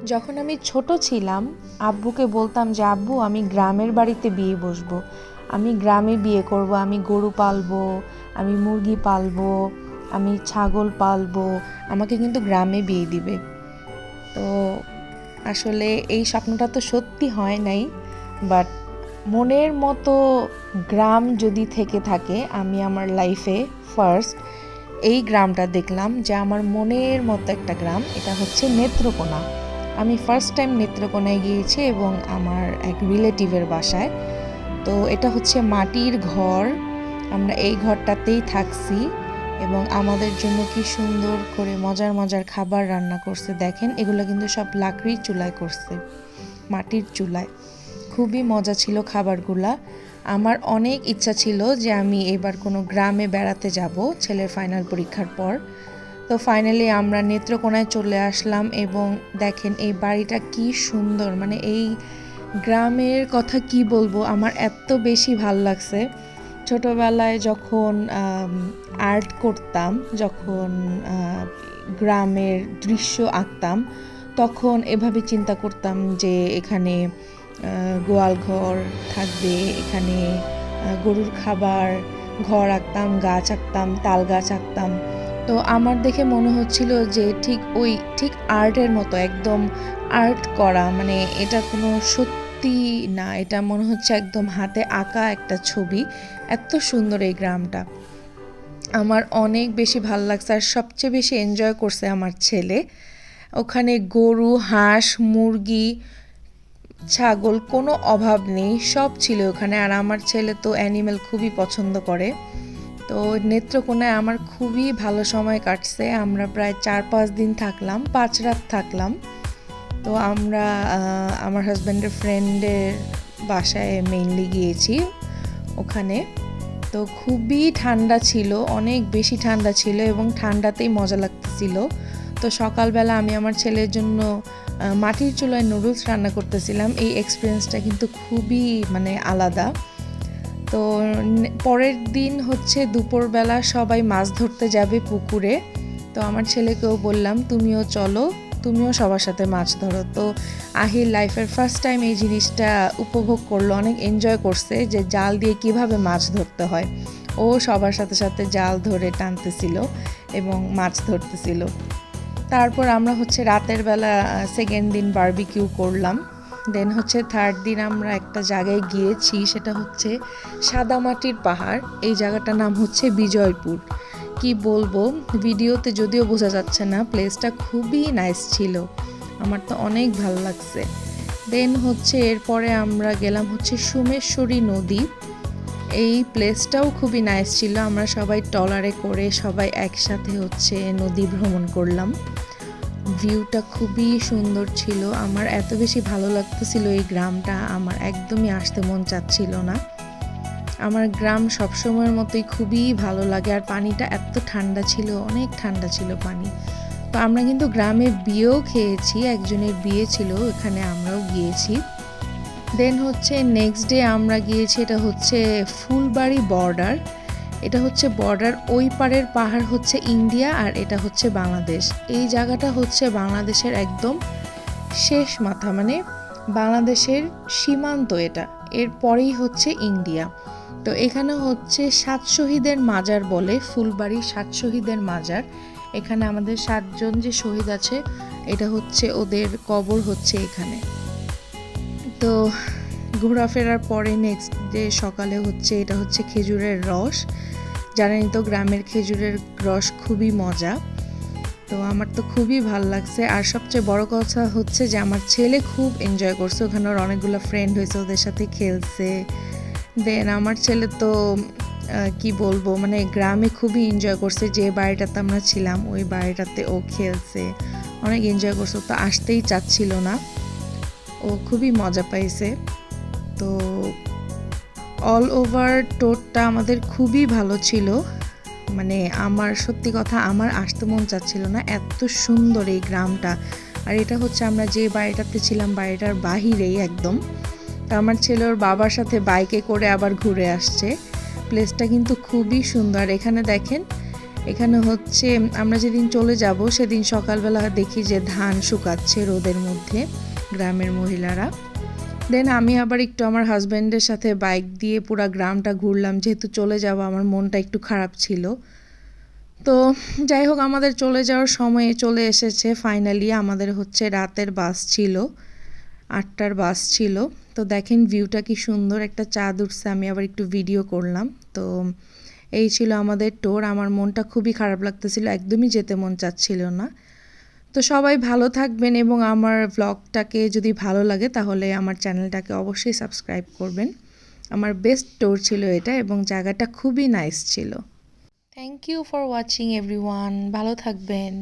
যখন আমি ছোট ছিলাম আব্বুকে বলতাম যে আব্বু আমি গ্রামের বাড়িতে বিয়ে বসবো, আমি গ্রামে বিয়ে করব, আমি গরু পালবো, আমি মুরগি পালবো, আমি ছাগল পালবো, আমাকে কিন্তু গ্রামে বিয়ে দিবে। তো আসলে এই স্বপ্নটা তো সত্যি হয় নাই, বাট মনের মতো গ্রাম যদি থেকে থাকে, আমি আমার লাইফে ফার্স্ট এই গ্রামটা দেখলাম যে আমার মনের মতো একটা গ্রাম, এটা হচ্ছে নেত্রকোনা। আমি ফার্স্ট টাইম নেত্রকোনায় গিয়েছি এবং আমার এক রিলেটিভের বাসায়। তো এটা হচ্ছে মাটির ঘর, আমরা এই ঘরটাতেই থাকছি এবং আমাদের জন্য কি সুন্দর করে মজার মজার খাবার রান্না করছে। দেখেন এগুলো কিন্তু সব লাকড়ির চুলায় করছে, মাটির চুলায়। খুবই মজা ছিল খাবারগুলা। আমার অনেক ইচ্ছা ছিল যে আমি এবার কোনো গ্রামে বেড়াতে যাব ছেলের ফাইনাল পরীক্ষার পর। তো ফাইনালি আমরা নেত্রকোনায় চলে আসলাম এবং দেখেন এই বাড়িটা কি সুন্দর, মানে এই গ্রামের কথা কি বলবো, আমার এত বেশি ভাল লাগছে। ছোটোবেলায় যখন আর্ট করতাম, যখন গ্রামের দৃশ্য আঁকতাম, তখন এভাবে চিন্তা করতাম যে এখানে গোয়াল ঘর থাকবে, এখানে গরুর খাবার, ঘর আঁকতাম, গাছ আঁকতাম, তাল গাছ আঁকতাম। তো আমার দেখে মনে হচ্ছিল যে ঠিক আর্টের মতো, একদম আর্ট করা, মানে এটা কোনো সত্যি না, এটা মনে হচ্ছে একদম হাতে আঁকা একটা ছবি। এত সুন্দর এই গ্রামটা, আমার অনেক বেশি ভালো লাগছে। আর সবচেয়ে বেশি এনজয় করছে আমার ছেলে। ওখানে গরু, হাঁস, মুরগি, ছাগল কোনো অভাব নেই, সব ছিল ওখানে। আর আমার ছেলে তো অ্যানিমেল খুবই পছন্দ করে। তো নেত্রকোনায় আমার খুবই ভালো সময় কাটছে। আমরা প্রায় 4-5 দিন থাকলাম, 5 রাত থাকলাম। তো আমরা আমার হাজব্যান্ডের ফ্রেন্ডের বাসায় মেইনলি গিয়েছি ওখানে। তো খুবই ঠান্ডা ছিল, অনেক বেশি ঠান্ডা ছিল এবং ঠান্ডাতেই মজা লাগতেছিল। তো সকালবেলা আমি আমার ছেলের জন্য মাটির চুলায় নুডলস রান্না করতেছিলাম। এই এক্সপিরিয়েন্সটা কিন্তু খুবই মানে আলাদা। তো পরের দিন হচ্ছে দুপুরবেলা সবাই মাছ ধরতে যাবে পুকুরে। তো আমার ছেলেকেও বললাম তুমিও চলো, তুমিও সবার সাথে মাছ ধরো। তো আহির লাইফের ফার্স্ট টাইম এই জিনিসটা উপভোগ করলো, অনেক এনজয় করছে যে জাল দিয়ে কিভাবে মাছ ধরতে হয়। ও সবার সাথে সাথে জাল ধরে টানতেছিল এবং মাছ ধরতেছিল। তারপর আমরা হচ্ছে রাতের বেলা সেকেন্ড দিন বারবিকিউ করলাম। দেন হচ্ছে থার্ড দিন আমরা একটা জায়গায় গিয়েছি, সেটা হচ্ছে সাদামাটির পাহাড়। এই জায়গাটার নাম হচ্ছে বিজয়পুর। কি বলবো, ভিডিওতে যদিও বোঝা যাচ্ছে না, প্লেসটা খুবই নাইস ছিল, আমার তো অনেক ভালো লাগছে। দেন হচ্ছে এরপরে আমরা গেলাম হচ্ছে সোমেশ্বরী নদী। এই প্লেসটাও খুবই নাইস ছিল, আমরা সবাই ট্রলারে করে সবাই একসাথে হচ্ছে নদী ভ্রমণ করলাম। ভিউটা খুবই সুন্দর ছিল, আমার এত বেশি ভালো লাগতেছিল এই গ্রামটা, আমার একদমই আসতে মন চাচ্ছিল না। আমার গ্রাম সবসময়ের মতোই খুবই ভালো লাগে। আর পানিটা এত ঠান্ডা ছিল, অনেক ঠান্ডা ছিল পানি। তো আমরা কিন্তু গ্রামে বিয়েও খেয়েছি, একজনের বিয়ে ছিল, এখানে আমরাও গিয়েছি। দেন হচ্ছে নেক্সট ডে আমরা গিয়েছি, এটা হচ্ছে ফুলবাড়ি বর্ডার। এটা হচ্ছে বর্ডার, ওই পারের পাহাড় হচ্ছে ইন্ডিয়া আর এটা হচ্ছে বাংলাদেশ। এই জায়গাটা হচ্ছে বাংলাদেশের একদম শেষ মাথা, মানে বাংলাদেশের সীমান্ত এটা, এরপরেই হচ্ছে ইন্ডিয়া। তো এখানে হচ্ছে 7 শহীদের মাজার বলে, ফুলবাড়ি 7 শহীদের মাজার। এখানে আমাদের 7 জন যে শহীদ আছে, এটা হচ্ছে ওদের কবর হচ্ছে এখানে। তো ঘোরাফেরার পরে নেক্সট ডে সকালে হচ্ছে এটা হচ্ছে খেজুরের রস। জানেনই তো গ্রামের খেজুরের রস খুবই মজা। তো আমার তো খুবই ভালো লাগছে। আর সবচেয়ে বড় কথা হচ্ছে যে আমার ছেলে খুব এনজয় করছে, ওখানে ওর অনেকগুলো ফ্রেন্ড হয়েছে, ওদের সাথে খেলছে। দেন আমার ছেলে তো কি বলবো, মানে গ্রামে খুবই এনজয় করছে। যে বাড়িটাতে আমরা ছিলাম ওই বাড়িটাতে ও খেলছে, অনেক এনজয় করছে, তো আসতেই চাচ্ছিল না, ও খুবই মজা পাইছে। তো অল ওভার টোরটা আমাদের খুবই ভালো ছিল, মানে আমার সত্যি কথা আমার আসতে মন চাচ্ছিল না, এত সুন্দর এই গ্রামটা। আর এটা হচ্ছে আমরা যে বাড়িটাতে ছিলাম বাড়িটার বাহিরেই একদম। তো আমার ছেলে ওর বাবার সাথে বাইকে করে আবার ঘুরে আসছে। প্লেসটা কিন্তু খুবই সুন্দর। এখানে দেখেন এখানে হচ্ছে আমরা যেদিন চলে যাব সেদিন সকালবেলা দেখি যে ধান শুকাচ্ছে রোদের মধ্যে গ্রামের মহিলারা। দেন আমি আবার একটু আমার হাজব্যান্ডের সাথে বাইক দিয়ে পুরো গ্রামটা ঘুরলাম, যেহেতু চলে যাব আমার মনটা একটু খারাপ ছিল। তো যাই হোক, আমাদের চলে যাওয়ার সময়ে চলে এসেছে ফাইনালি। আমাদের হচ্ছে রাতের বাস ছিল, 8টার বাস ছিল। তো দেখেন ভিউটা কি সুন্দর, একটা চাঁদ উঠছে, আমি আবার একটু ভিডিও করলাম। তো এই ছিল আমাদের ট্যুর। আমার মনটা খুবই খারাপ লাগতেছিল, একদমই যেতে মন চাচ্ছিল না। তো সবাই ভালো থাকবেন এবং আমার ব্লগটাকে যদি ভালো লাগে তাহলে আমার চ্যানেলটাকে অবশ্যই সাবস্ক্রাইব করবেন। আমার বেস্ট ট্যুর ছিল এটা এবং জায়গাটা খুবই নাইস ছিল। Thank you for watching everyone, ভালো থাকবেন।